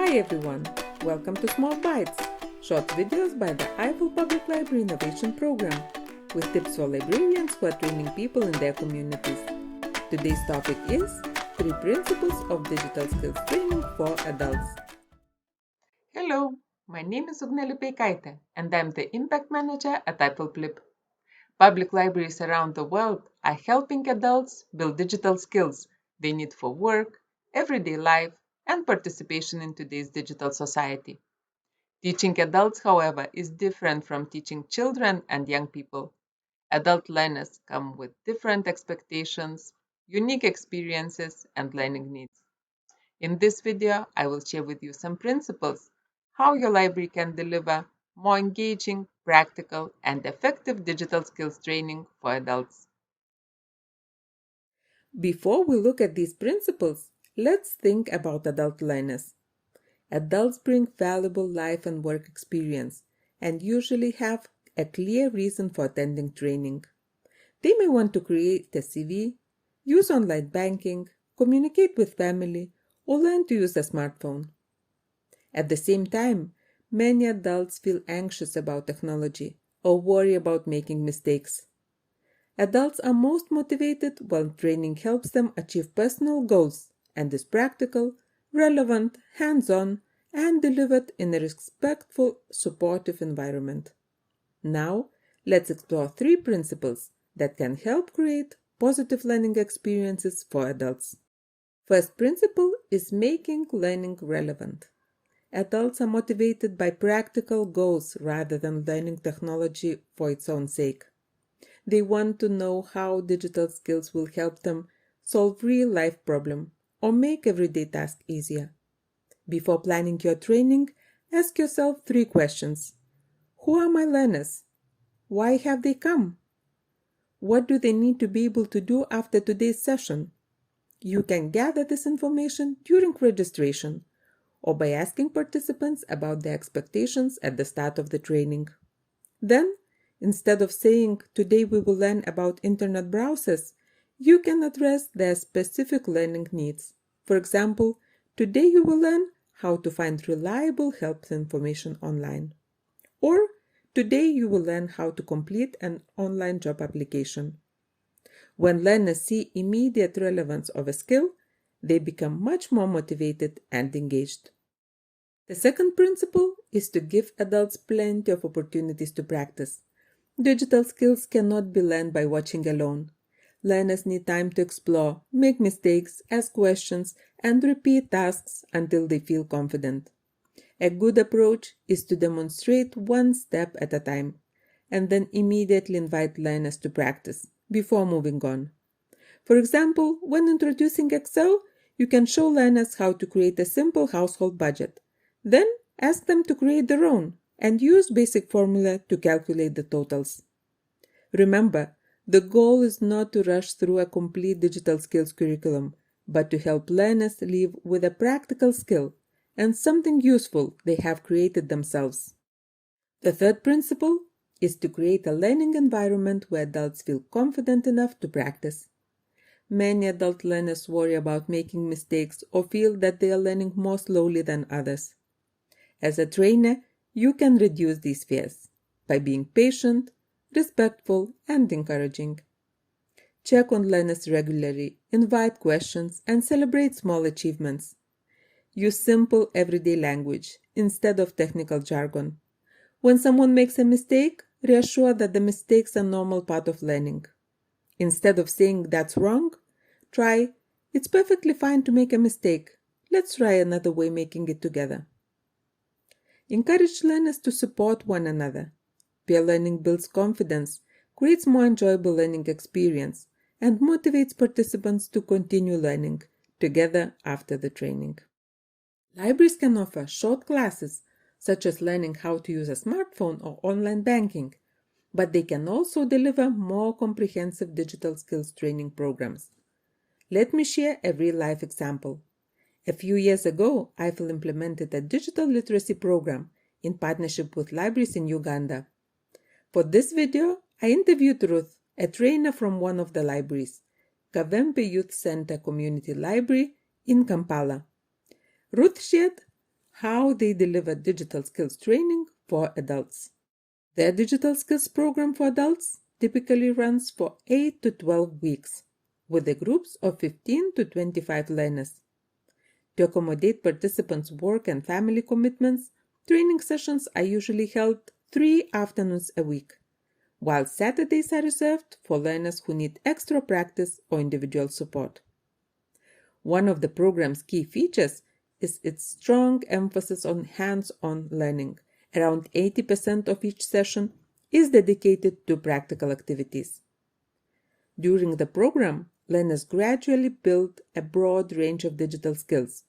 Hi everyone, welcome to Small Bites, short videos by the EIFL Public Library Innovation Program, with tips for librarians who are training people in their communities. Today's topic is 3 Principles of Digital Skills Training for Adults. Hello, my name is Ugne Lipeikaite and I'm the Impact Manager at EIFL-PLIP. Public libraries around the world are helping adults build digital skills they need for work, everyday life, and participation in today's digital society. Teaching adults, however, is different from teaching children and young people. Adult learners come with different expectations, unique experiences, and learning needs. In this video, I will share with you some principles how your library can deliver more engaging, practical, and effective digital skills training for adults. Before we look at these principles, let's think about adult learners. Adults bring valuable life and work experience and usually have a clear reason for attending training. They may want to create a CV, use online banking, communicate with family, or learn to use a smartphone. At the same time, many adults feel anxious about technology or worry about making mistakes. Adults are most motivated when training helps them achieve personal goals and is practical, relevant, hands-on, and delivered in a respectful, supportive environment. Now, let's explore 3 principles that can help create positive learning experiences for adults. First principle is making learning relevant. Adults are motivated by practical goals rather than learning technology for its own sake. They want to know how digital skills will help them solve real-life problems or make everyday tasks easier. Before planning your training, ask yourself 3 questions. Who are my learners? Why have they come? What do they need to be able to do after today's session? You can gather this information during registration or by asking participants about their expectations at the start of the training. Then, instead of saying, "Today we will learn about internet browsers," you can address their specific learning needs. For example, "Today you will learn how to find reliable help information online." Or, "Today you will learn how to complete an online job application." When learners see immediate relevance of a skill, they become much more motivated and engaged. The second principle is to give adults plenty of opportunities to practice. Digital skills cannot be learned by watching alone. Learners need time to explore, make mistakes, ask questions, and repeat tasks until they feel confident. A good approach is to demonstrate one step at a time, and then immediately invite learners to practice before moving on. For example, when introducing Excel, you can show learners how to create a simple household budget. Then ask them to create their own and use basic formula to calculate the totals. Remember, the goal is not to rush through a complete digital skills curriculum, but to help learners live with a practical skill and something useful they have created themselves. The third principle is to create a learning environment where adults feel confident enough to practice. Many adult learners worry about making mistakes or feel that they are learning more slowly than others. As a trainer, you can reduce these fears by being patient, respectful, and encouraging. Check on learners regularly, invite questions, and celebrate small achievements. Use simple everyday language instead of technical jargon. When someone makes a mistake, reassure that the mistakes are a normal part of learning. Instead of saying "that's wrong," try "it's perfectly fine to make a mistake. Let's try another way making it together." Encourage learners to support one another. Peer learning builds confidence, creates more enjoyable learning experience, and motivates participants to continue learning together after the training. Libraries can offer short classes, such as learning how to use a smartphone or online banking, but they can also deliver more comprehensive digital skills training programs. Let me share a real-life example. A few years ago, EIFL implemented a digital literacy program in partnership with libraries in Uganda. For this video, I interviewed Ruth, a trainer from one of the libraries, Kavempe Youth Center Community Library in Kampala. Ruth shared how they deliver digital skills training for adults. Their digital skills program for adults typically runs for 8 to 12 weeks, with the groups of 15 to 25 learners. To accommodate participants' work and family commitments, training sessions are usually held 3 afternoons a week, while Saturdays are reserved for learners who need extra practice or individual support. One of the program's key features is its strong emphasis on hands-on learning. Around 80% of each session is dedicated to practical activities. During the program, learners gradually build a broad range of digital skills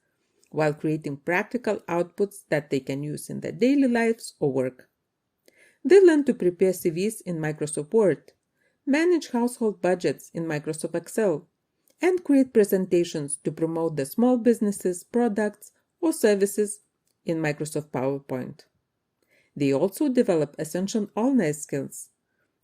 while creating practical outputs that they can use in their daily lives or work. They learn to prepare CVs in Microsoft Word, manage household budgets in Microsoft Excel, and create presentations to promote the small businesses, products, or services in Microsoft PowerPoint. They also develop essential online skills,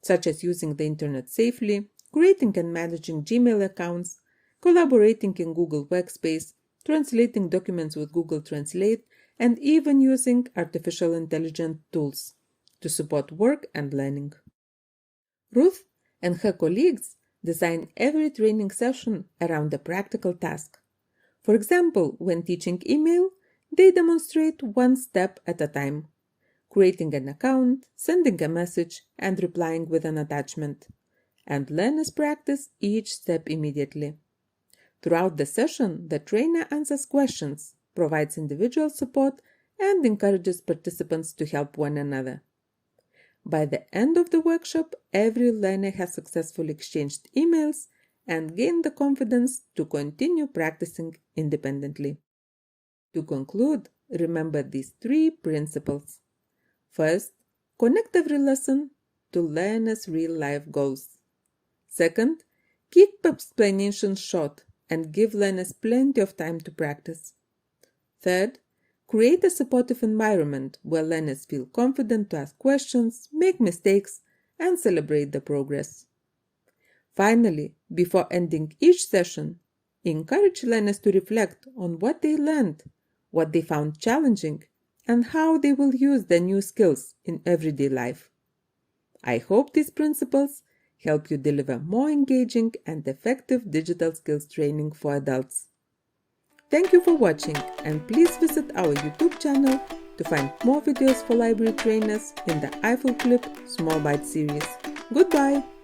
such as using the internet safely, creating and managing Gmail accounts, collaborating in Google Workspace, translating documents with Google Translate, and even using artificial intelligence tools to support work and learning. Ruth and her colleagues design every training session around a practical task. For example, when teaching email, they demonstrate one step at a time, creating an account, sending a message, and replying with an attachment. And learners practice each step immediately. Throughout the session, the trainer answers questions, provides individual support, and encourages participants to help one another. By the end of the workshop, every learner has successfully exchanged emails and gained the confidence to continue practicing independently. To conclude, remember these 3 principles. First, connect every lesson to learners' real-life goals. Second, keep explanations short and give learners plenty of time to practice. Third, create a supportive environment where learners feel confident to ask questions, make mistakes, and celebrate the progress. Finally, before ending each session, encourage learners to reflect on what they learned, what they found challenging, and how they will use their new skills in everyday life. I hope these principles help you deliver more engaging and effective digital skills training for adults. Thank you for watching, and please visit our YouTube channel to find more videos for library trainers in the EIFL-PLIP Small Bite series. Goodbye!